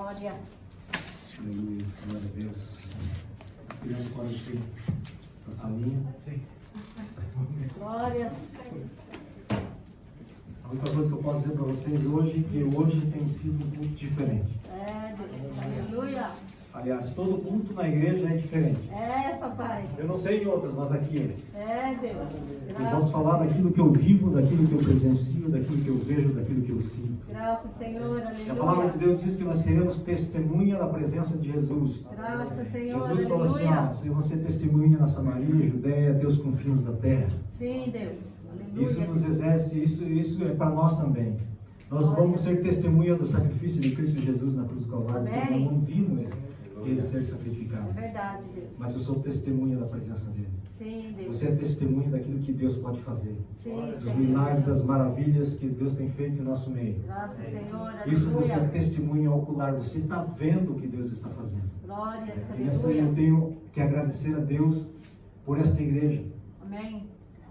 Glória. Aleluia, glória a Deus. Criança pode ser para a salinha. Sim. Glória. A única coisa que eu posso dizer para vocês hoje é que hoje tem sido um culto diferente. Deus. Aleluia. Aliás, todo culto na igreja é diferente. Papai. Eu não sei em outras, mas aqui é. Deus. Eu posso falar daquilo que eu vivo, daquilo que eu presencio, daquilo que eu vejo, daquilo que eu sinto. Graças, Senhor. E Aleluia. a palavra de Deus diz que nós seremos testemunha da presença de Jesus. Graças, Senhor. Jesus falou assim, Aleluia. se você testemunha na Samaria, Judéia, até os confins da terra. Sim, Deus. Aleluia. Isso nos exerce, isso é para nós também. Nós vamos ser testemunha do sacrifício de Cristo Jesus na cruz do Calvário, porque nós não vimos ele ser sacrificado. É verdade, Deus. Mas eu sou testemunha da presença dele. Sim, Deus. Você é testemunha daquilo que Deus pode fazer. Sim, Dos Senhor. milagres, das maravilhas que Deus tem feito em nosso meio. Graças, Senhor. Isso você é Aleluia. testemunha ocular. Você está vendo o que Deus está fazendo. Glória. E nesta manhã eu Aleluia. tenho que agradecer a Deus por esta igreja. Amém.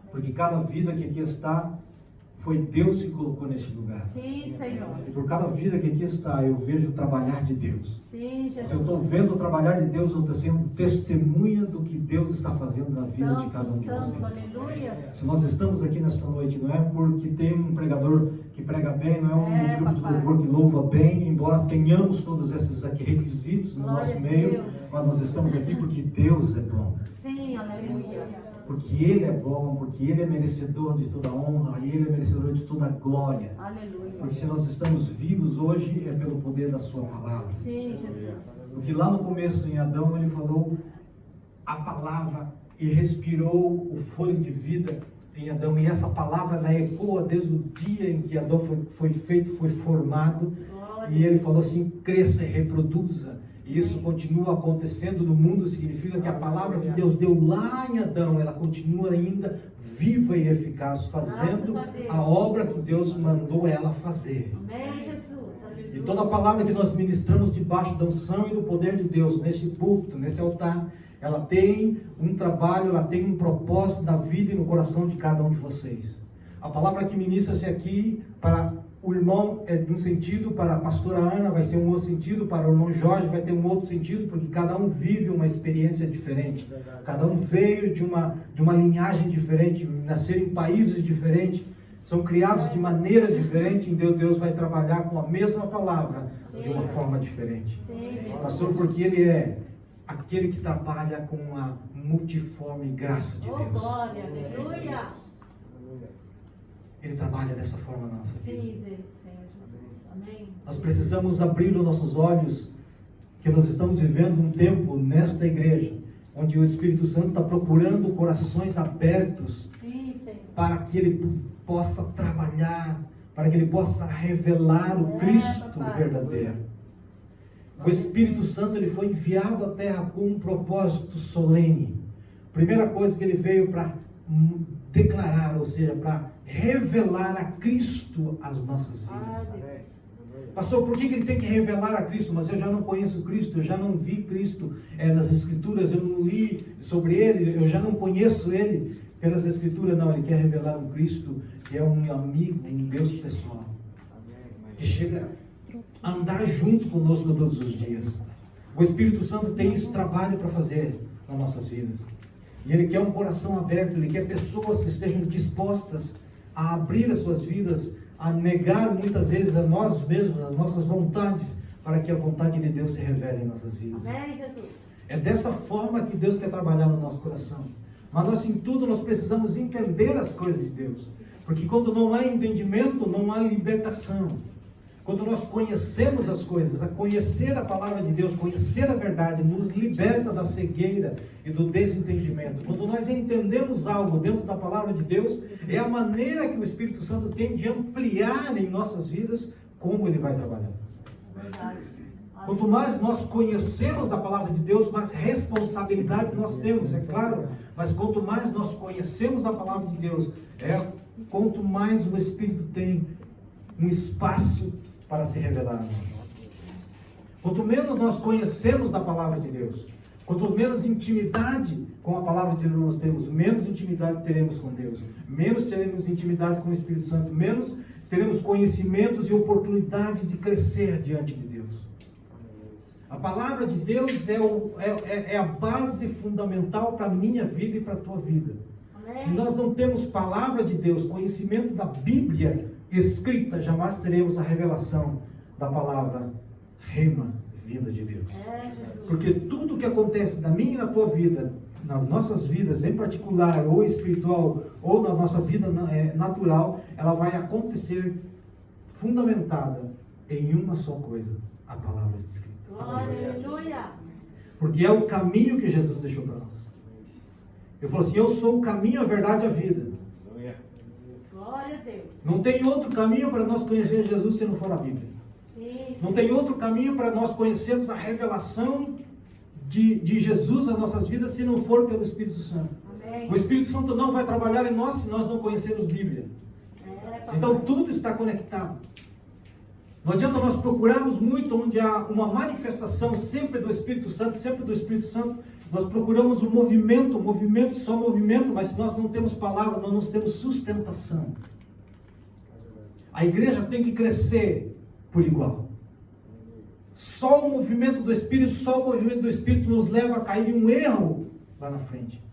Porque cada vida que aqui está, foi Deus que colocou neste lugar. Sim, Senhor. E por cada vida que aqui está, eu vejo o trabalhar de Deus. Sim, Se eu Jesus. estou vendo o trabalhar de Deus, eu estou sendo testemunha do que Deus está fazendo na vida de cada um de Santo, vocês. aleluia. Se nós estamos aqui nesta noite, não é porque tem um pregador que prega bem, não é um grupo de papai. louvor que louva bem, embora tenhamos todos esses aqui requisitos no Glória nosso a meio, Deus. mas nós estamos aqui porque Deus é bom. Sim, aleluia. Porque Ele é bom, porque Ele é merecedor de toda honra, e Ele é merecedor de toda glória. Aleluia. Porque se nós estamos vivos hoje, é pelo poder da Sua palavra. Sim, Jesus. Porque lá no começo, em Adão, Ele falou a palavra e respirou o fôlego de vida em Adão. E essa palavra, ela ecoa desde o dia em que Adão foi feito, foi formado. Glória. E Ele falou assim, cresça e reproduza. E isso continua acontecendo no mundo, significa que a palavra que Deus deu lá em Adão, ela continua ainda viva e eficaz, fazendo Graças a Deus. a obra que Deus mandou ela fazer. Amém, Jesus. Aleluia. E toda a palavra que nós ministramos debaixo da unção e do poder de Deus, nesse púlpito, nesse altar, ela tem um trabalho, ela tem um propósito na vida e no coração de cada um de vocês. A palavra que ministra-se aqui para o irmão é de um sentido, para a pastora Ana vai ser um outro sentido, para o irmão Jorge vai ter um outro sentido, porque cada um vive uma experiência diferente. Cada um veio de uma linhagem diferente, nasceram em países diferentes, são criados de maneira diferente, então Deus vai trabalhar com a mesma palavra de uma forma diferente. Sim, Deus. Pastor, porque Ele é aquele que trabalha com a multiforme graça de Oh, Deus. glória. Aleluia. Ele trabalha dessa forma na nossa vida. Sim, Senhor Jesus. Amém. Nós precisamos abrir os nossos olhos, que nós estamos vivendo um tempo nesta igreja, onde o Espírito Santo está procurando corações abertos Sim, Senhor. para que Ele possa trabalhar, para que Ele possa revelar o Cristo papai. verdadeiro. O Espírito Santo ele foi enviado à terra com um propósito solene. Primeira coisa que ele veio para declarar, ou seja, para revelar a Cristo às nossas Ah, vidas. Deus. Pastor, por que ele tem que revelar a Cristo? Mas eu já não conheço Cristo, eu já não vi Cristo nas Escrituras, eu não li sobre Ele, eu já não conheço Ele pelas Escrituras. Não, Ele quer revelar um Cristo que é um amigo, um Deus pessoal, que chega a andar junto conosco todos os dias. O Espírito Santo tem esse trabalho para fazer nas nossas vidas. E Ele quer um coração aberto, Ele quer pessoas que estejam dispostas a abrir as suas vidas, a negar muitas vezes a nós mesmos, as nossas vontades, para que a vontade de Deus se revele em nossas vidas. Amém, Jesus. É dessa forma que Deus quer trabalhar no nosso coração. Mas nós, em tudo, nós precisamos entender as coisas de Deus. Porque quando não há entendimento, não há libertação. Quando nós conhecemos as coisas, a conhecer a palavra de Deus, conhecer a verdade, nos liberta da cegueira e do desentendimento. Quando nós entendemos algo dentro da palavra de Deus, é a maneira que o Espírito Santo tem de ampliar em nossas vidas como Ele vai trabalhar. Verdade. Quanto mais nós conhecemos da palavra de Deus, mais responsabilidade nós temos, é claro. Mas quanto mais nós conhecemos da palavra de Deus, quanto mais o Espírito tem um espaço para se revelar a nós. Quanto menos nós conhecemos da palavra de Deus, quanto menos intimidade com a palavra de Deus nós temos, menos intimidade teremos com Deus, menos teremos intimidade com o Espírito Santo, menos teremos conhecimentos e oportunidade de crescer diante de Deus. A palavra de Deus é a base fundamental para a minha vida e para a tua vida. Amém. Se nós não temos palavra de Deus, conhecimento da Bíblia escrita, jamais teremos a revelação da palavra rema, vinda de Deus. Jesus. Porque tudo que acontece na minha e na tua vida, nas nossas vidas em particular, ou espiritual, ou na nossa vida natural, ela vai acontecer fundamentada em uma só coisa, a palavra escrita. Glória, aleluia. Porque é o caminho que Jesus deixou para nós. Ele falou assim: eu sou o caminho, a verdade e a vida. Glória a Deus. Não tem outro caminho para nós conhecer Jesus se não for a Bíblia. Sim. Não tem outro caminho para nós conhecermos a revelação de Jesus nas nossas vidas se não for pelo Espírito Santo. Amém. O Espírito Santo não vai trabalhar em nós se nós não conhecermos Bíblia. Papai. Então tudo está conectado. Não adianta nós procurarmos muito onde há uma manifestação sempre do Espírito Santo, sempre do Espírito Santo. Nós procuramos um movimento, só movimento, mas se nós não temos palavra, nós não temos sustentação. A igreja tem que crescer por igual. Só o movimento do Espírito nos leva a cair em um erro lá na frente.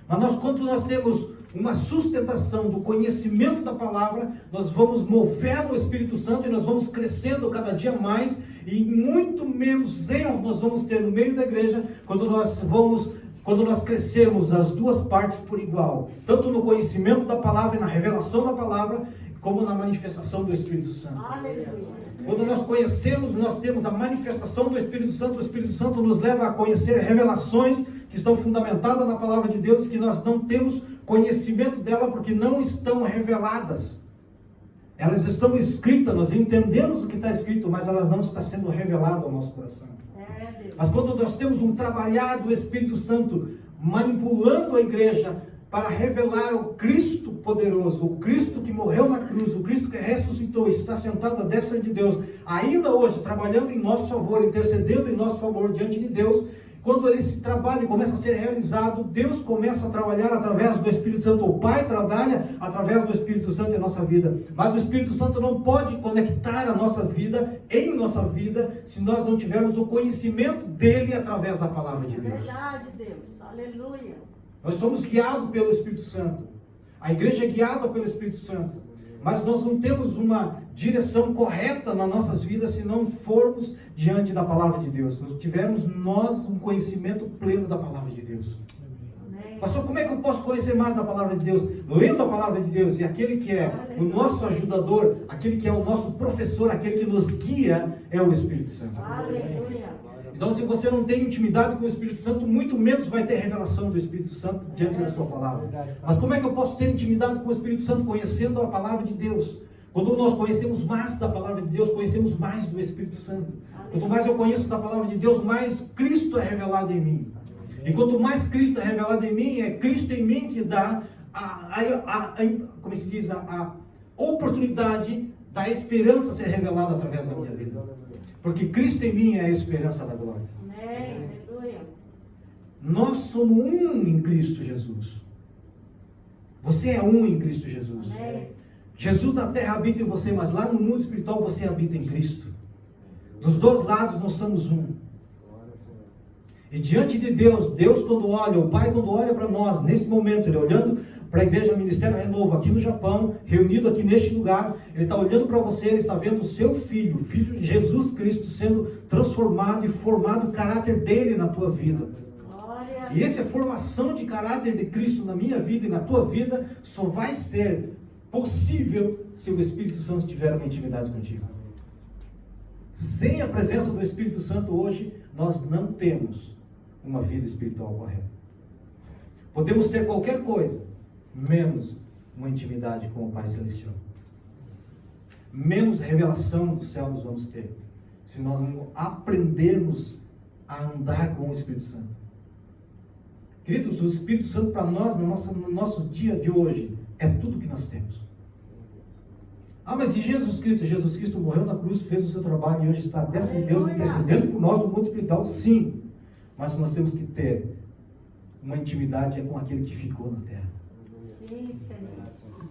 Mas quando nós temos uma sustentação do conhecimento da palavra, nós vamos mover o Espírito Santo e nós vamos crescendo cada dia mais, e muito menos erros nós vamos ter no meio da igreja quando nós crescermos as duas partes por igual, tanto no conhecimento da palavra e na revelação da palavra, como na manifestação do Espírito Santo. Aleluia. Quando nós conhecemos, nós temos a manifestação do Espírito Santo. O Espírito Santo nos leva a conhecer revelações que estão fundamentadas na palavra de Deus e que nós não temos conhecimento dela porque não estão reveladas. Elas estão escritas, nós entendemos o que está escrito, mas elas não estão sendo reveladas ao nosso coração. Deus. Mas quando nós temos um trabalhar do Espírito Santo manipulando a igreja para revelar o Cristo poderoso, o Cristo que morreu na cruz, o Cristo que ressuscitou e está sentado à destra de Deus, ainda hoje trabalhando em nosso favor, intercedendo em nosso favor diante de Deus, quando esse trabalho começa a ser realizado, Deus começa a trabalhar através do Espírito Santo. O Pai trabalha através do Espírito Santo em nossa vida. Mas o Espírito Santo não pode conectar a nossa vida, em nossa vida, se nós não tivermos o conhecimento dele através da palavra de Deus. Verdade, Deus. Aleluia. Nós somos guiados pelo Espírito Santo. A igreja é guiada pelo Espírito Santo. Mas nós não temos uma direção correta nas nossas vidas se não formos diante da palavra de Deus. Nós tivermos um conhecimento pleno da palavra de Deus. Amém. Pastor, como é que eu posso conhecer mais da palavra de Deus? Lendo a palavra de Deus. E aquele que é o nosso ajudador, aquele que é o nosso professor, aquele que nos guia, é o Espírito Santo. Aleluia. Então, se você não tem intimidade com o Espírito Santo, muito menos vai ter revelação do Espírito Santo diante da sua palavra. Mas como é que eu posso ter intimidade com o Espírito Santo? Conhecendo a palavra de Deus. Quando nós conhecemos mais da palavra de Deus, conhecemos mais do Espírito Santo. Quanto mais eu conheço da palavra de Deus, mais Cristo é revelado em mim. E quanto mais Cristo é revelado em mim, é Cristo em mim que dá como se diz, a oportunidade da esperança ser revelada através da minha vida. Porque Cristo em mim é a esperança da glória. Amém. Aleluia. Nós somos um em Cristo Jesus. Você é um em Cristo Jesus. Amém. Jesus na terra habita em você, mas lá no mundo espiritual você habita em Cristo. Dos dois lados nós somos um. E diante de Deus, Deus quando olha, o Pai quando olha para nós, nesse momento, Ele olhando para a igreja Ministério Renovo, aqui no Japão, reunido aqui neste lugar, Ele está olhando para você, Ele está vendo o seu filho, o Filho de Jesus Cristo, sendo transformado e formado o caráter dele na tua vida. Glória. E essa formação de caráter de Cristo na minha vida e na tua vida só vai ser possível se o Espírito Santo tiver uma intimidade contigo. Sem a presença do Espírito Santo hoje, nós não temos uma vida espiritual correta. Podemos ter qualquer coisa, menos uma intimidade com o Pai Celestial. Menos revelação do céu nós vamos ter, se nós não aprendermos a andar com o Espírito Santo. Queridos, o Espírito Santo para nós, no nosso dia de hoje, é tudo que nós temos. Ah, mas e Jesus Cristo morreu na cruz, fez o seu trabalho e hoje está à destra de Deus intercedendo por nós no mundo espiritual, sim. Mas nós temos que ter uma intimidade com aquele que ficou na terra. Sim, Senhor.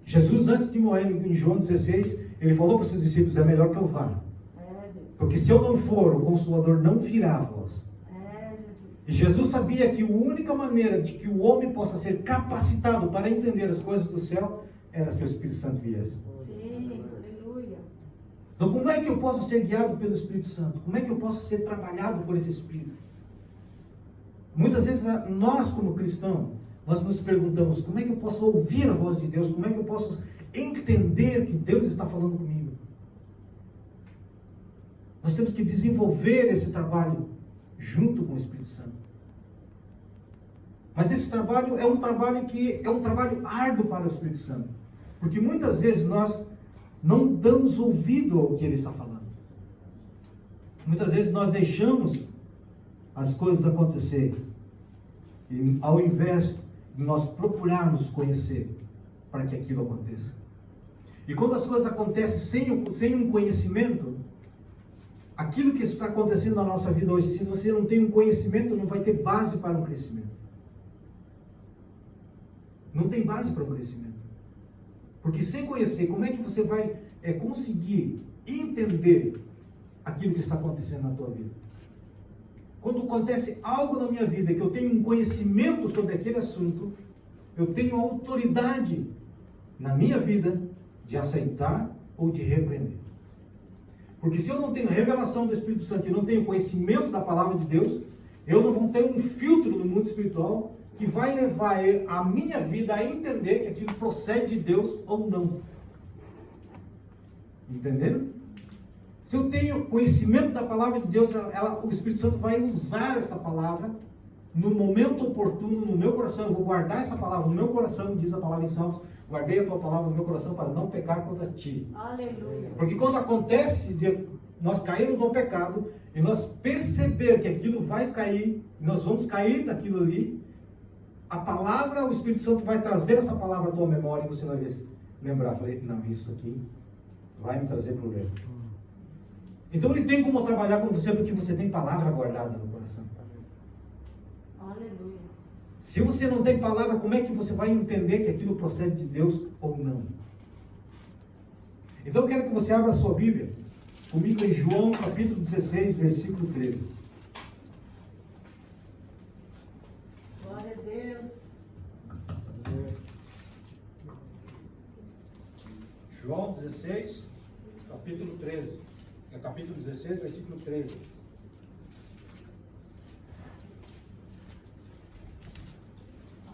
Jesus, antes de morrer em João 16, ele falou para os seus discípulos: é melhor que eu vá. É, Deus. Porque se eu não for, o Consolador não virá a vós. Jesus. E Jesus sabia que a única maneira de que o homem possa ser capacitado para entender as coisas do céu era se o Espírito Santo viesse. Sim, aleluia. Então, como é que eu posso ser guiado pelo Espírito Santo? Como é que eu posso ser trabalhado por esse Espírito? Muitas vezes, nós como cristãos, nós nos perguntamos, como é que eu posso ouvir a voz de Deus? Como é que eu posso entender que Deus está falando comigo? Nós temos que desenvolver esse trabalho junto com o Espírito Santo. Mas esse trabalho é um trabalho que é um trabalho árduo para o Espírito Santo. Porque muitas vezes nós não damos ouvido ao que ele está falando. Muitas vezes nós deixamos as coisas acontecerem. E ao invés de nós procurarmos conhecer para que aquilo aconteça. E quando as coisas acontecem sem um conhecimento, aquilo que está acontecendo na nossa vida hoje, se você não tem um conhecimento, não vai ter base para um crescimento. Não tem base para um crescimento. Porque sem conhecer, como é que você vai conseguir entender aquilo que está acontecendo na tua vida? Quando acontece algo na minha vida que eu tenho um conhecimento sobre aquele assunto, eu tenho autoridade na minha vida de aceitar ou de repreender. Porque se eu não tenho revelação do Espírito Santo e não tenho conhecimento da palavra de Deus, eu não vou ter um filtro no mundo espiritual que vai levar a minha vida a entender que aquilo procede de Deus ou não. Entenderam? Se eu tenho conhecimento da palavra de Deus, o Espírito Santo vai usar essa palavra no momento oportuno no meu coração. Eu vou guardar essa palavra no meu coração, diz a palavra em Salmos, guardei a tua palavra no meu coração para não pecar contra ti. Aleluia. Porque quando acontece de nós cairmos no pecado e nós perceber que aquilo vai cair, nós vamos cair daquilo ali, a palavra, o Espírito Santo vai trazer essa palavra à tua memória e você vai lembrar, falei, não, isso aqui vai me trazer problema. Então ele tem como trabalhar com você porque você tem palavra guardada no coração. Aleluia. Se você não tem palavra, como é que você vai entender que aquilo procede de Deus ou não? Então eu quero que você abra a sua Bíblia comigo em João capítulo 16, versículo 13. Glória a Deus. João 16, capítulo 13. É capítulo 16, versículo 13.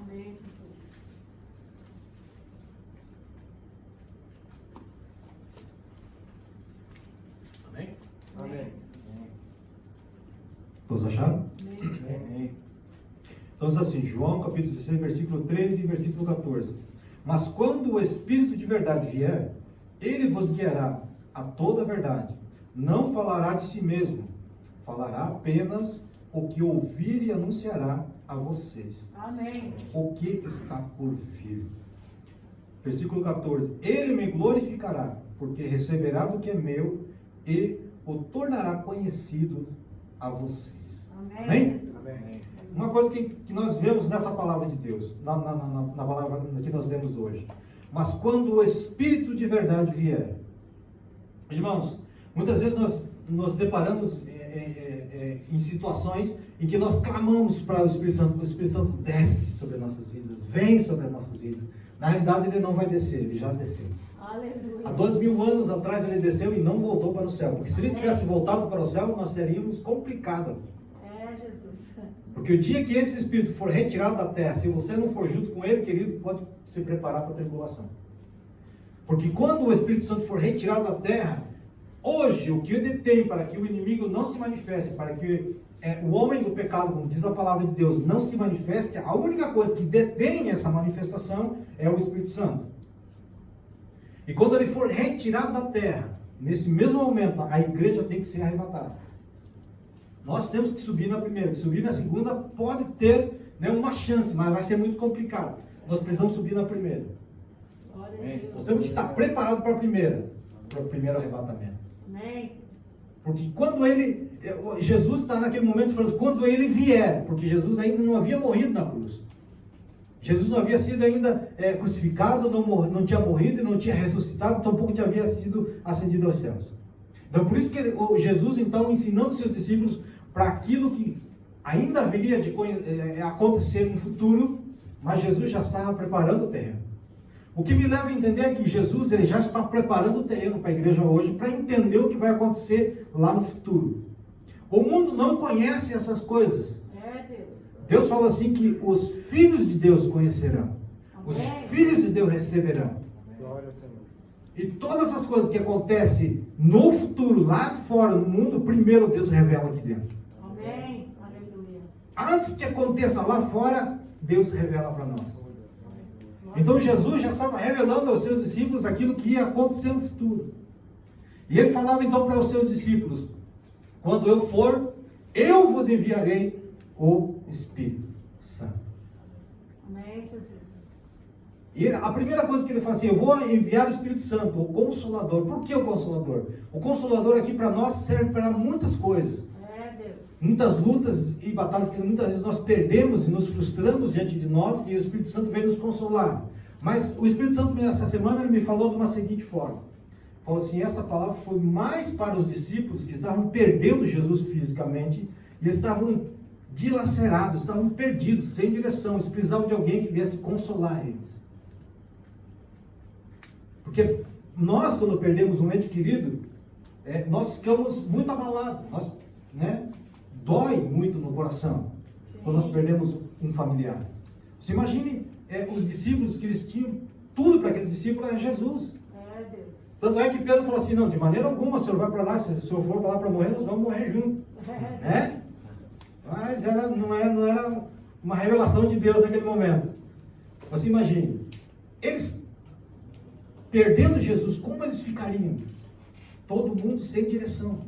Amém, Jesus. Amém? Amém. Todos acharam? Amém. Então diz assim, João capítulo 16, versículo 13 e versículo 14. Mas quando o Espírito de verdade vier, ele vos guiará a toda a verdade. Não falará de si mesmo, falará apenas o que ouvir e anunciará a vocês. Amém. O que está por vir. Versículo 14. Ele me glorificará, porque receberá do que é meu e o tornará conhecido a vocês. Amém. Amém? Uma coisa que nós vemos nessa palavra de Deus, na palavra que nós lemos hoje. Mas quando o Espírito de verdade vier, irmãos, muitas vezes nós nos deparamos em situações em que nós clamamos para o Espírito Santo desce sobre as nossas vidas, vem sobre as nossas vidas. Na realidade ele não vai descer, ele já desceu. Aleluia. Há 2.000 anos atrás ele desceu e não voltou para o céu, porque se ele tivesse voltado para o céu, nós teríamos complicado. Jesus. Porque o dia que esse Espírito for retirado da terra, se você não for junto com ele, querido, pode se preparar para a tribulação. Porque quando o Espírito Santo for retirado da terra, hoje, o que ele tem para que o inimigo não se manifeste, para que o homem do pecado, como diz a palavra de Deus, não se manifeste, a única coisa que detém essa manifestação é o Espírito Santo. E quando ele for retirado da terra, nesse mesmo momento, a igreja tem que ser arrebatada. Nós temos que subir na primeira, que subir na segunda pode ter uma chance, mas vai ser muito complicado. Nós precisamos subir na primeira. Nós temos que estar preparados para o primeiro arrebatamento. Amém. Porque quando Jesus está naquele momento falando, quando ele vier, porque Jesus ainda não havia morrido na cruz. Jesus não havia sido ainda crucificado, não tinha morrido e não tinha ressuscitado, tampouco havia sido ascendido aos céus. Então, por isso que Jesus, então, ensinando os seus discípulos para aquilo que ainda haveria de acontecer no futuro, mas Jesus já estava preparando o terreno. O que me leva a entender é que Jesus ele já está preparando o terreno para a igreja hoje, para entender o que vai acontecer lá no futuro. O mundo não conhece essas coisas. Deus fala assim que os filhos de Deus conhecerão. Os filhos de Deus receberão. E todas as coisas que acontecem no futuro, lá fora, no mundo, primeiro Deus revela aqui dentro. Amém. Aleluia. Antes que aconteça lá fora, Deus revela para nós. Então Jesus já estava revelando aos seus discípulos aquilo que ia acontecer no futuro. E ele falava então para os seus discípulos: quando eu for, eu vos enviarei o Espírito Santo. Amém, Jesus. E a primeira coisa que ele fala assim: eu vou enviar o Espírito Santo, o Consolador. Por que o Consolador? O Consolador aqui para nós serve para muitas coisas. Deus. Muitas lutas e batalhas que muitas vezes nós perdemos e nos frustramos diante de nós, e o Espírito Santo vem nos consolar. Mas o Espírito Santo, nessa semana, ele me falou de uma seguinte forma. Falou assim: essa palavra foi mais para os discípulos que estavam perdendo Jesus fisicamente, e estavam dilacerados, estavam perdidos, sem direção. Eles precisavam de alguém que viesse consolar eles. Porque nós, quando perdemos um ente querido, nós ficamos muito abalados, dói muito no coração. Sim. Quando nós perdemos um familiar. Você imagine os discípulos, que eles tinham tudo para aqueles discípulos, era Jesus. Deus. Tanto é que Pedro falou assim: não, de maneira alguma o senhor vai para lá, se o senhor for para lá para morrer, nós vamos morrer junto. Mas não era uma revelação de Deus naquele momento. Você imagine, eles perdendo Jesus, como eles ficariam? Todo mundo sem direção.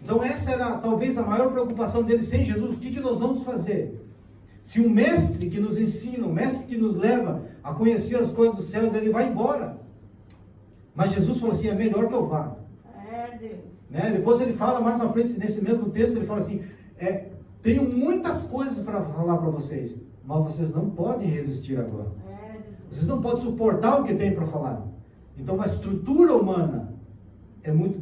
Então essa era talvez a maior preocupação deles: sem Jesus, o que nós vamos fazer? Se o mestre que nos ensina, o mestre que nos leva a conhecer as coisas dos céus, ele vai embora. Mas Jesus falou assim: é melhor que eu vá. Deus. Depois ele fala mais na frente, nesse mesmo texto, ele fala assim: tenho muitas coisas para falar para vocês, mas vocês não podem resistir agora. Vocês não podem suportar o que tem para falar. Então a estrutura humana é muito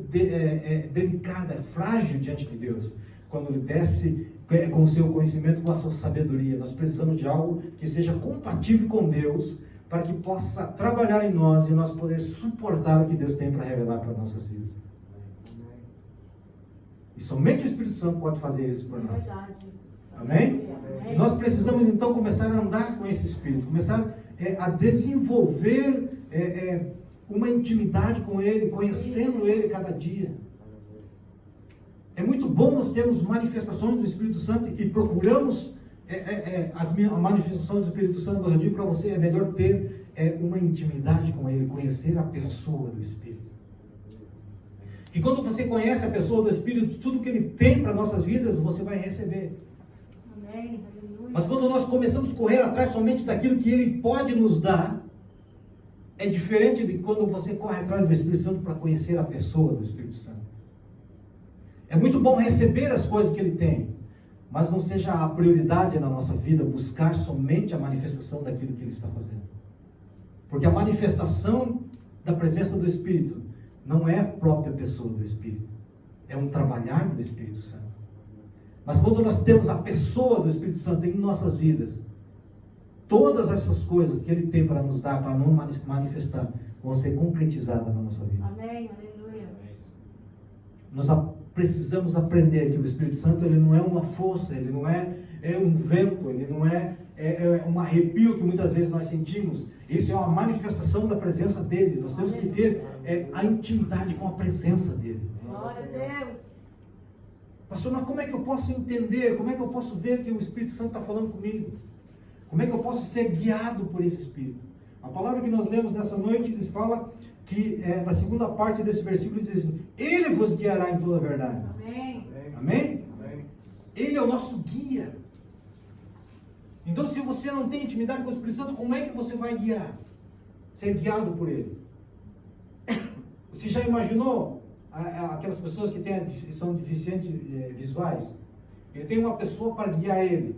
delicada, é frágil diante de Deus. Quando ele desce com o seu conhecimento, com a sua sabedoria, nós precisamos de algo que seja compatível com Deus, para que possa trabalhar em nós e nós poder suportar o que Deus tem para revelar para nossas vidas. E somente o Espírito Santo pode fazer isso por nós. Amém? E nós precisamos então começar a andar com esse Espírito, começar a desenvolver uma intimidade com Ele, conhecendo Ele cada dia. É muito bom nós termos manifestações do Espírito Santo e procuramos as manifestações do Espírito Santo. Eu digo para você, é melhor ter uma intimidade com Ele, conhecer a pessoa do Espírito. E quando você conhece a pessoa do Espírito, tudo que Ele tem para nossas vidas, você vai receber. Amém. Mas quando nós começamos a correr atrás somente daquilo que Ele pode nos dar, é diferente de quando você corre atrás do Espírito Santo para conhecer a pessoa do Espírito Santo. É muito bom receber as coisas que Ele tem, mas não seja a prioridade na nossa vida buscar somente a manifestação daquilo que Ele está fazendo. Porque a manifestação da presença do Espírito não é a própria pessoa do Espírito, é um trabalhar do Espírito Santo. Mas quando nós temos a pessoa do Espírito Santo em nossas vidas, todas essas coisas que Ele tem para nos dar, para nos manifestar, vão ser concretizadas na nossa vida. Amém, aleluia. Nós precisamos aprender que o Espírito Santo, ele não é uma força, ele não é um vento, ele não é um arrepio que muitas vezes nós sentimos. Isso é uma manifestação da presença dele. Nós temos que ter a intimidade com a presença dele. Glória a Deus. Pastor, mas como é que eu posso entender? Como é que eu posso ver que o Espírito Santo está falando comigo? Como é que eu posso ser guiado por esse Espírito? A palavra que nós lemos nessa noite, ele fala que na segunda parte desse versículo diz assim: Ele vos guiará em toda a verdade. Amém. Amém? Ele é o nosso guia. Então, se você não tem intimidade com o Espírito Santo, como é que você vai guiar? Ser guiado por Ele. Você já imaginou aquelas pessoas que são deficientes visuais? Ele tem uma pessoa para guiar ele.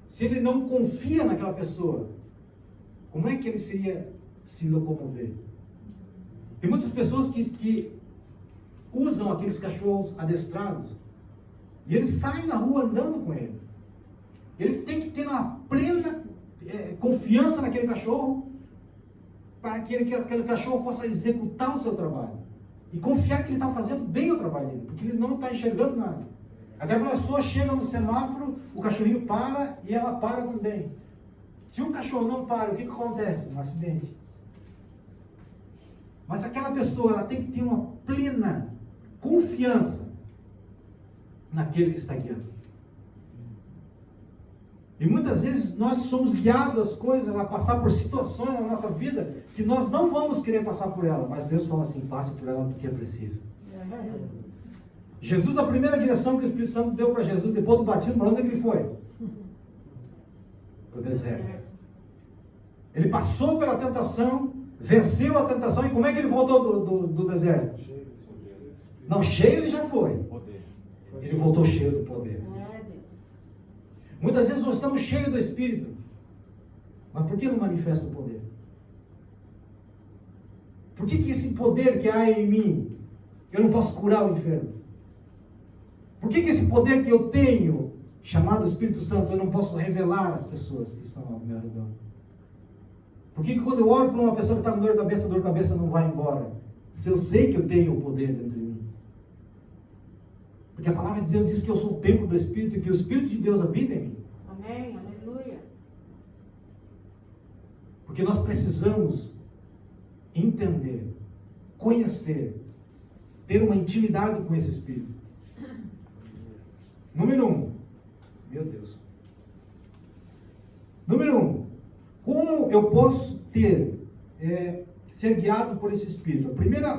Se ele não confia naquela pessoa, como é que ele seria se locomover? Tem muitas pessoas que usam aqueles cachorros adestrados e eles saem na rua andando com ele. Eles têm que ter uma plena confiança naquele cachorro para que aquele cachorro possa executar o seu trabalho e confiar que ele está fazendo bem o trabalho dele, porque ele não está enxergando nada. Aquela pessoa chega no semáforo, o cachorrinho para e ela para também. Se o cachorro não para, o que acontece? Um acidente. Mas aquela pessoa, ela tem que ter uma plena confiança naquele que está guiando. E muitas vezes nós somos guiados às coisas, a passar por situações na nossa vida que nós não vamos querer passar por ela, mas Deus fala assim, passe por ela porque é preciso. Jesus, a primeira direção que o Espírito Santo deu para Jesus, depois do batismo, para onde ele foi? Para o deserto. Ele passou pela tentação, venceu a tentação, e como é que ele voltou do deserto? Não, cheio ele já foi. Ele voltou cheio do poder. Muitas vezes nós estamos cheios do Espírito, mas por que não manifesta o poder? Por que esse poder que há em mim, eu não posso curar o enfermo? Por que esse poder que eu tenho, chamado Espírito Santo, eu não posso revelar às pessoas que estão ao meu redor? Por que quando eu oro para uma pessoa que está com dor de cabeça não vai embora? Se eu sei que eu tenho o poder dentro de mim. Porque a palavra de Deus diz que eu sou o templo do Espírito e que o Espírito de Deus habita em mim. Amém, aleluia. Porque nós precisamos entender, conhecer, ter uma intimidade com esse Espírito. Número 1. Meu Deus. Número 1. Como eu posso ser guiado por esse Espírito? A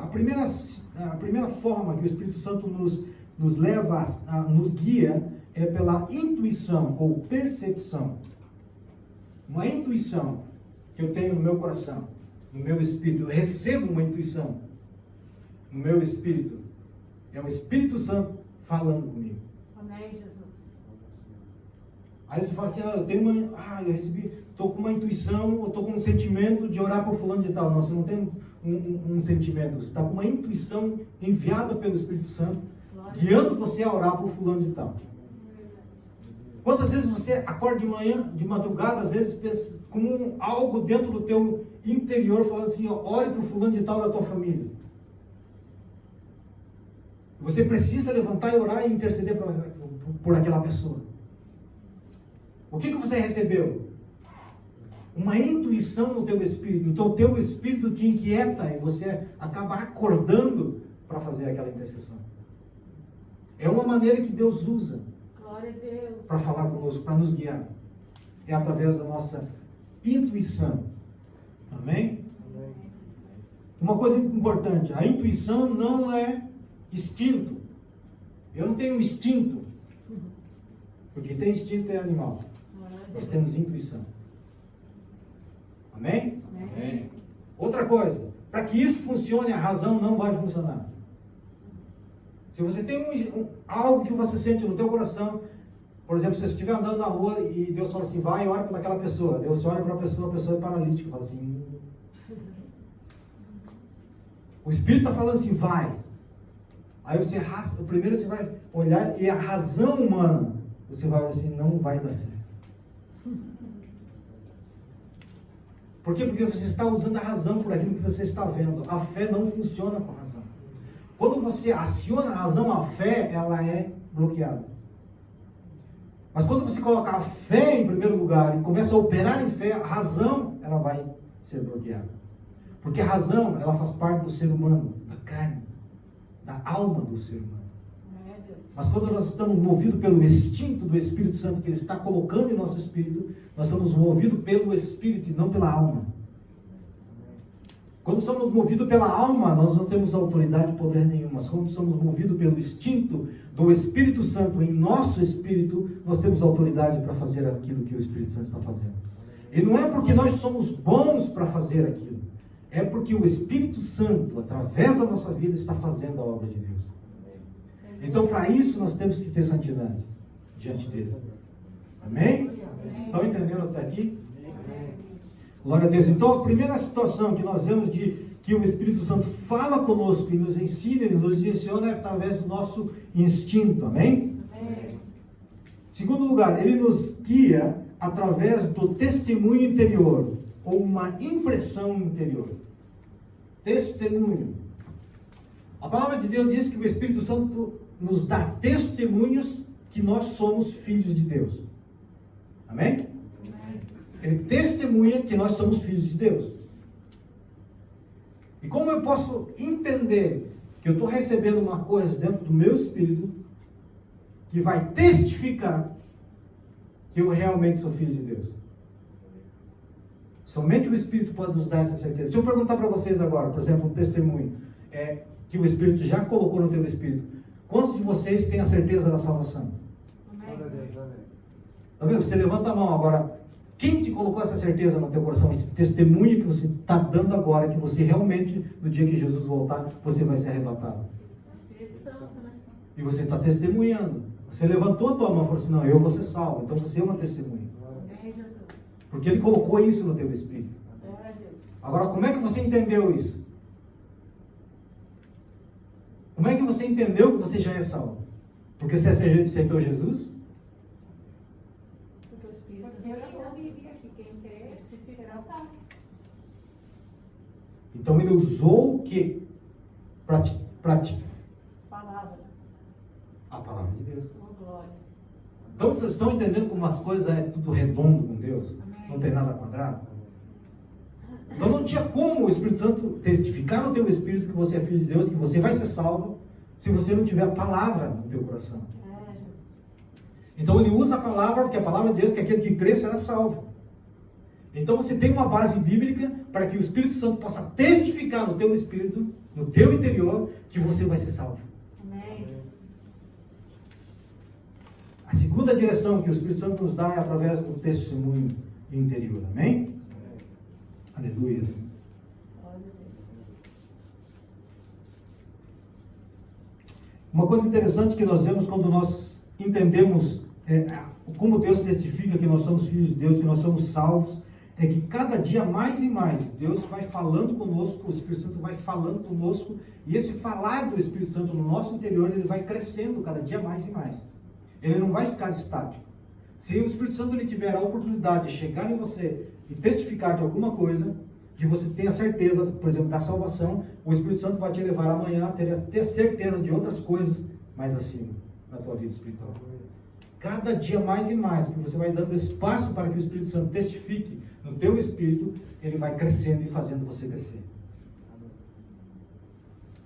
primeira forma que o Espírito Santo nos leva, nos guia, é pela intuição ou percepção. Uma intuição que eu tenho no meu coração, no meu espírito. Eu recebo uma intuição no meu espírito. É o Espírito Santo falando comigo. Amém, Jesus. Aí você fala assim, eu recebi, estou com uma intuição, eu estou com um sentimento de orar por fulano de tal. Não, você não tem um sentimento, você está com uma intuição enviada pelo Espírito Santo, guiando você a orar por fulano de tal. Quantas vezes você acorda de manhã, de madrugada, às vezes pensa, com algo dentro do teu interior, falando assim, ore por fulano de tal da tua família. Você precisa levantar e orar e interceder por aquela pessoa. O que você recebeu? Uma intuição no teu espírito. Então o teu espírito te inquieta e você acaba acordando para fazer aquela intercessão. É uma maneira que Deus usa para falar conosco, para nos guiar. É através da nossa intuição. Amém? Uma coisa importante, a intuição não é instinto. Eu não tenho instinto. Porque tem instinto é animal. Nós temos intuição. Amém? Amém. Outra coisa, para que isso funcione, a razão não vai funcionar. Se você tem algo que você sente no teu coração, por exemplo, se você estiver andando na rua e Deus fala assim, vai e ora por aquela pessoa. Deus olha para a pessoa é paralítica, fala assim. O Espírito está falando assim, vai. Aí você primeiro você vai olhar e a razão humana, você vai olhar assim, não vai dar certo. Por quê? Porque você está usando a razão por aquilo que você está vendo. A fé não funciona com a razão. Quando você aciona a razão, a fé, ela é bloqueada. Mas quando você coloca a fé em primeiro lugar e começa a operar em fé, a razão, ela vai ser bloqueada. Porque a razão, ela faz parte do ser humano, da carne, da alma do ser humano. Mas quando nós estamos movidos pelo instinto do Espírito Santo que Ele está colocando em nosso espírito, nós somos movidos pelo Espírito e não pela alma. Quando somos movidos pela alma, nós não temos autoridade e poder nenhum. Mas quando somos movidos pelo instinto do Espírito Santo em nosso espírito, nós temos autoridade para fazer aquilo que o Espírito Santo está fazendo. E não é porque nós somos bons para fazer aquilo. É porque o Espírito Santo, através da nossa vida, está fazendo a obra de Deus. Então, para isso, nós temos que ter santidade diante dele. Amém? Estão entendendo até aqui? Glória a Deus. Então, a primeira situação que nós vemos de que o Espírito Santo fala conosco e nos ensina, e nos direciona através do nosso instinto, amém? Amém. Segundo lugar, ele nos guia através do testemunho interior, ou uma impressão interior. Testemunho. A palavra de Deus diz que o Espírito Santo nos dá testemunhos que nós somos filhos de Deus. Amém? Amém. Ele testemunha que nós somos filhos de Deus. E como eu posso entender que eu estou recebendo uma coisa dentro do meu espírito que vai testificar que eu realmente sou filho de Deus? Somente o Espírito pode nos dar essa certeza. Se eu perguntar para vocês agora, por exemplo, um testemunho que o Espírito já colocou no teu espírito, quantos de vocês têm a certeza da salvação? Amém. Tá vendo? Você levanta a mão agora. Quem te colocou essa certeza no teu coração? Esse testemunho que você está dando agora, que você realmente, no dia que Jesus voltar, você vai ser arrebatado. E você está testemunhando. Você levantou a tua mão e falou assim, não, eu vou ser salvo. Então você é uma testemunha. Amém, Jesus. Porque Ele colocou isso no teu espírito. Glória a Deus. Agora, como é que você entendeu isso? Como é que você entendeu que você já é salvo? Porque você aceitou Jesus? Porque o Espírito Porque eu já vivi que quem crê será salvo. Então Ele usou o que? palavra. A palavra de Deus. Oh, glória. Então vocês estão entendendo como as coisas é tudo redondo com Deus? Amém. Não tem nada quadrado? Então não tinha como o Espírito Santo testificar no teu espírito que você é filho de Deus, que você vai ser salvo, se você não tiver a palavra no teu coração. É, Jesus. Então ele usa a palavra, porque a palavra de Deus, que aquele que crê será salvo. Então você tem uma base bíblica para que o Espírito Santo possa testificar no teu espírito, no teu interior, que você vai ser salvo. Amém. A segunda direção que o Espírito Santo nos dá é através do testemunho interior. Amém? Aleluia. Glória a Deus. Uma coisa interessante que nós vemos quando nós entendemos como Deus testifica que nós somos filhos de Deus, que nós somos salvos, é que cada dia mais e mais Deus vai falando conosco, o Espírito Santo vai falando conosco, e esse falar do Espírito Santo no nosso interior, ele vai crescendo cada dia mais e mais. Ele não vai ficar estático. Se o Espírito Santo ele tiver a oportunidade de chegar em você e testificar de alguma coisa, que você tenha certeza, por exemplo, da salvação, o Espírito Santo vai te levar amanhã a ter certeza de outras coisas mais acima na tua vida espiritual. Cada dia mais e mais que você vai dando espaço para que o Espírito Santo testifique no teu espírito, ele vai crescendo e fazendo você crescer.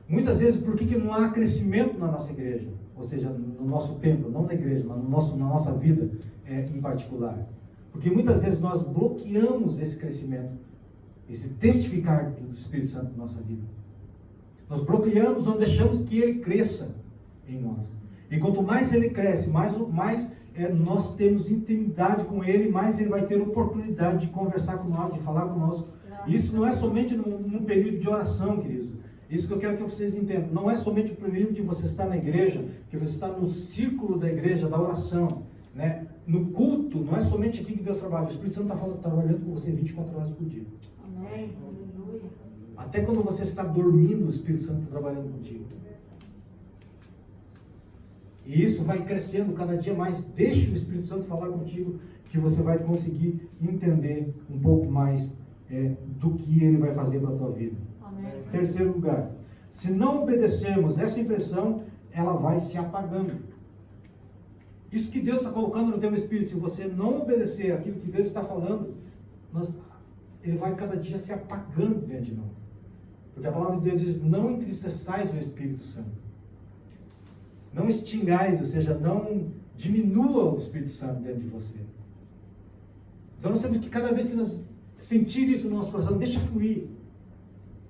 Muitas vezes, por que não há crescimento na nossa igreja? Ou seja, no nosso templo, não na igreja, mas na nossa vida em particular. Porque muitas vezes nós bloqueamos esse crescimento, esse testificar do Espírito Santo na nossa vida. Nós bloqueamos, não deixamos que ele cresça em nós. E quanto mais ele cresce, mais nós temos intimidade com ele, mais ele vai ter oportunidade de conversar conosco, de falar conosco. E isso não é somente num período de oração, queridos. Isso que eu quero que vocês entendam. Não é somente o período que você está na igreja, que você está no círculo da igreja, da oração, né? No culto, não é somente aqui que Deus trabalha. O Espírito Santo está trabalhando com você 24 horas por dia. Amém. Aleluia. Até quando você está dormindo, o Espírito Santo está trabalhando contigo. E isso vai crescendo cada dia mais. Deixe o Espírito Santo falar contigo, que você vai conseguir entender um pouco mais do que ele vai fazer para a tua vida. Amém. Terceiro lugar, se não obedecermos essa impressão, ela vai se apagando. Isso que Deus está colocando no teu espírito, se você não obedecer aquilo que Deus está falando, ele vai cada dia se apagando dentro de nós. Porque a palavra de Deus diz, não entristeçais o Espírito Santo. Não extingais, ou seja, não diminua o Espírito Santo dentro de você. Então nós temos que cada vez que nós sentir isso no nosso coração, deixa fluir.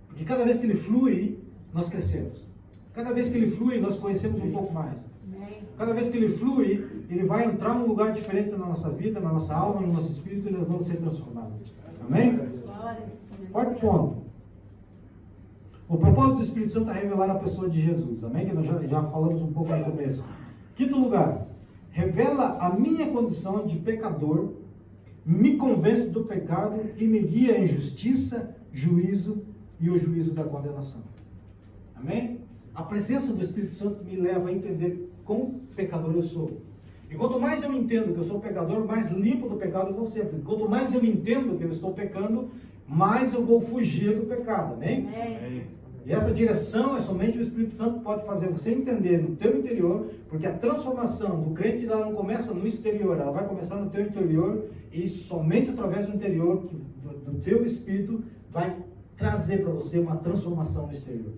Porque cada vez que ele flui, nós crescemos. Cada vez que ele flui, nós conhecemos um pouco mais. Amém. Cada vez que ele flui, ele vai entrar num lugar diferente na nossa vida, na nossa alma, no nosso espírito, e nós vamos ser transformados. Amém? Glória. Quarto ponto. O propósito do Espírito Santo é revelar a pessoa de Jesus. Amém? Que nós já falamos um pouco no começo. Quinto lugar. Revela a minha condição de pecador, me convence do pecado e me guia em justiça, juízo e o juízo da condenação. Amém? A presença do Espírito Santo me leva a entender quão pecador eu sou. E quanto mais eu entendo que eu sou pecador, mais limpo do pecado eu vou ser. Porque quanto mais eu entendo que eu estou pecando, mais eu vou fugir do pecado. Amém? Amém. E essa direção é somente o Espírito Santo pode fazer você entender no teu interior, porque a transformação do crente ela não começa no exterior, ela vai começar no teu interior, e somente através do interior, do teu espírito, vai trazer para você uma transformação no exterior.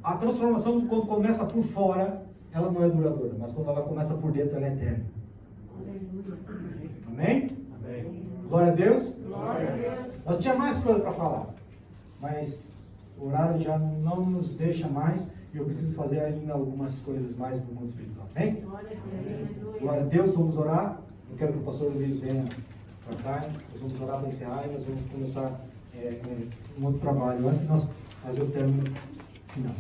A transformação, quando começa por fora, ela não é duradoura, mas quando ela começa por dentro, ela é eterna. Aleluia. Amém? Amém. Glória a Deus. Glória a Deus. Nós tínhamos mais coisa para falar, mas o horário já não nos deixa mais e eu preciso fazer ainda algumas coisas mais do mundo espiritual. Amém? Glória a Deus. Glória a Deus, vamos orar. Eu quero que o pastor Luiz venha para cá. Nós vamos orar para encerrar e nós vamos começar um outro trabalho antes de nós fazer o término final.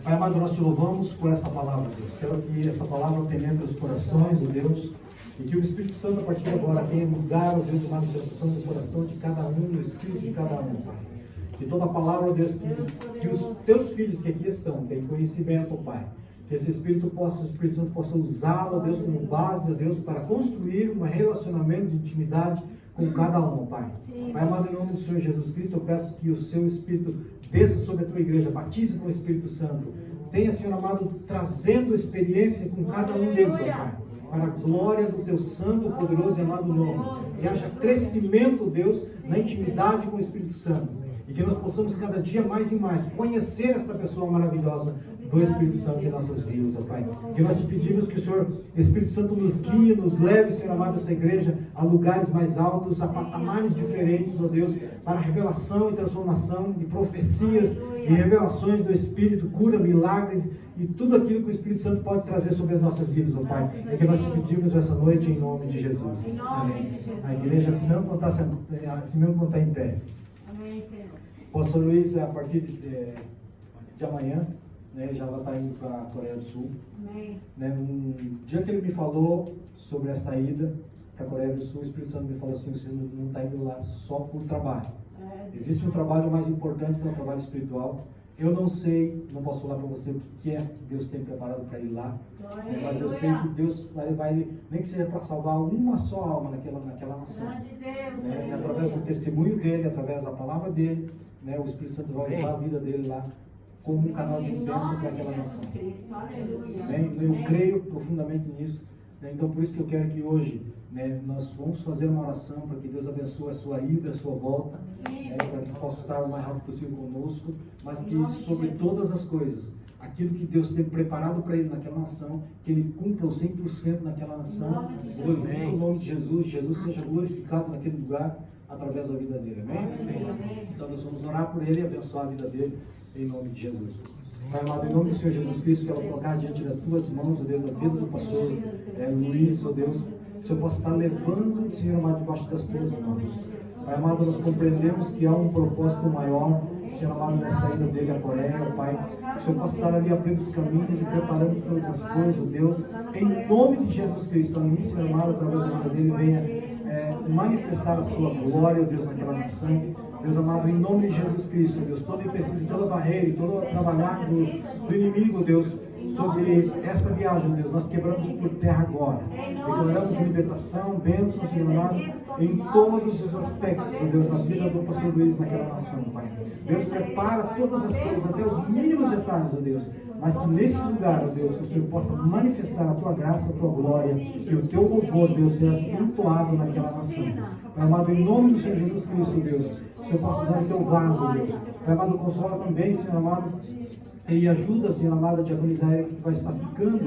Pai amado, nós te louvamos por essa palavra, Deus. Quero que essa palavra penetre os corações, ó Deus, e que o Espírito Santo a partir de agora tenha lugar, ó Deus, de manifestação do coração de cada um, do Espírito de cada um, Pai. Que toda a palavra, ó Deus, que os teus filhos que aqui estão tenham conhecimento, ó Pai. Que esse Espírito Santo possa usá-lo, ó Deus, como base, ó Deus, para construir um relacionamento de intimidade com cada um, ó Pai. Pai amado, em nome do Senhor Jesus Cristo, eu peço que o seu Espírito desça sobre a tua igreja, batize com o Espírito Santo. Tenha, Senhor amado, trazendo experiência com cada um deles, ó Pai. Para a glória do teu santo, poderoso e amado nome. Que haja crescimento, Deus, na intimidade com o Espírito Santo. E que nós possamos cada dia mais e mais conhecer esta pessoa maravilhosa do Espírito Santo em nossas vidas, ó Pai. Que nós te pedimos que o Senhor, Espírito Santo, nos guie, nos leve, Senhor amado, esta igreja a lugares mais altos, a patamares diferentes, ó Deus, para revelação e transformação de profecias e revelações do Espírito, cura, milagres e tudo aquilo que o Espírito Santo pode trazer sobre as nossas vidas, ó Pai. É que nós te pedimos essa noite em nome de Jesus. Amém. A igreja, se mesmo quando está em pé. Amém, Senhor. O pastor Luiz, a partir de amanhã, né, já vai estar indo para a Coreia do Sul. Amém. Né, no dia que ele me falou sobre esta ida para a Coreia do Sul, o Espírito Santo me falou assim: você não está indo lá só por trabalho. Existe um trabalho mais importante que é o trabalho espiritual. Eu não sei, não posso falar para você o que é que Deus tem preparado para ir lá, mas eu sei que Deus vai nem que seja para salvar uma só alma naquela nação. Né, e através do testemunho dele, através da palavra dele, né, o Espírito Santo vai usar a vida dele lá como um canal de bênção para aquela nação. Amém? Eu creio profundamente nisso. Né? Então, por isso que eu quero que hoje, né, nós vamos fazer uma oração para que Deus abençoe a sua ida, a sua volta, né, para que possa estar o mais rápido possível conosco, mas que sobre todas as coisas, aquilo que Deus tem preparado para ele naquela nação, que ele cumpra o 100% naquela nação, glorifique o nome de Jesus, Jesus seja glorificado naquele lugar através da vida dele. Amém? Então nós vamos orar por ele e abençoar a vida dele em nome de Jesus. Pai amado, em nome do Senhor Jesus Cristo, quero colocar diante das tuas mãos, ó Deus, a vida do pastor Luiz, ó Deus, que o Senhor possa estar levando, Senhor amado, debaixo das tuas mãos. Pai amado, nós compreendemos que há um propósito maior, Senhor amado, nesta ida dele à Coreia, Pai. Que o Senhor possa estar ali abrindo os caminhos e preparando todas as coisas, Deus, em nome de Jesus Cristo. Ali, Senhor amado, através da vida dele, venha manifestar a sua glória, Deus, naquela nação. Deus amado, em nome de Jesus Cristo, Deus, todo empecilho, toda barreira e todo trabalhar do inimigo, Deus, sobre essa viagem, Deus, nós quebramos por terra agora. Declaramos libertação, bênção, Senhor amado, em todos os aspectos, Deus, na vida do pastor Luiz naquela nação, Pai. Deus, prepara todas as coisas, até os mínimos detalhes, ó Deus, mas que nesse lugar, ó Deus, que o Senhor possa manifestar a tua graça, a tua glória, e o teu louvor, Deus, seja entoado naquela nação. Pai amado, em nome do Senhor Jesus Cristo, Deus, que o Senhor possa usar o teu vaso, Deus. Pai amado, consola também, Senhor amado, e ajuda, Senhor amado, a diaconizar ele que vai estar ficando,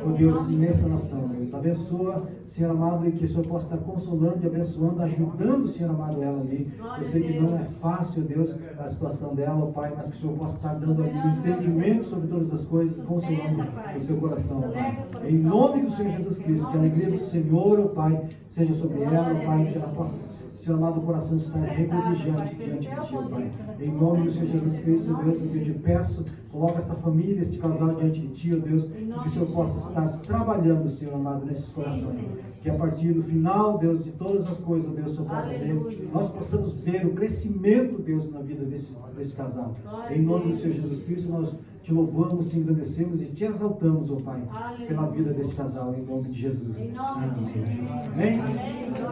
ó Deus, nessa nação, Deus. Abençoa, Senhor amado, e que o Senhor possa estar consolando e abençoando, ajudando, Senhor amado, ela ali. Eu sei que não é fácil, Deus, a situação dela, ó Pai, mas que o Senhor possa estar dando entendimento sobre todas as coisas, consolando o seu coração, ó Pai. Em nome do Senhor Jesus Cristo, que a alegria do Senhor, ó Pai, seja sobre ela, ó Pai, que ela possa Senhor amado, o coração está regozijante diante de Ti, Pai. Em nome do Senhor Jesus Cristo, Deus, eu te peço, coloca esta família, este casal diante de Ti, ó Deus, e que o Senhor possa estar trabalhando, Senhor amado, nesses corações. Que a partir do final, Deus, de todas as coisas, Deus, o Senhor possa ver, nós possamos ver o crescimento, Deus, na vida desse casal. Em nome do Senhor Jesus Cristo, nós te louvamos, te engrandecemos e te exaltamos, ó Pai, pela vida deste casal, em nome de Jesus. Amém.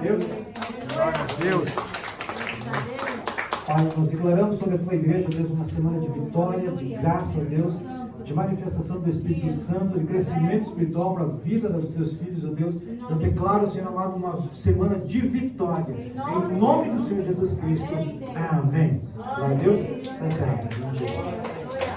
Deus. Glória a Deus. Pai, nós declaramos sobre a tua igreja, Deus, uma semana de vitória, de graça, Deus, de manifestação do Espírito Santo, de crescimento espiritual para a vida dos teus filhos, ó Deus. Eu declaro, Senhor amado, uma semana de vitória, em nome do Senhor Jesus Cristo. Amém. Glória a Deus. Está encerrado.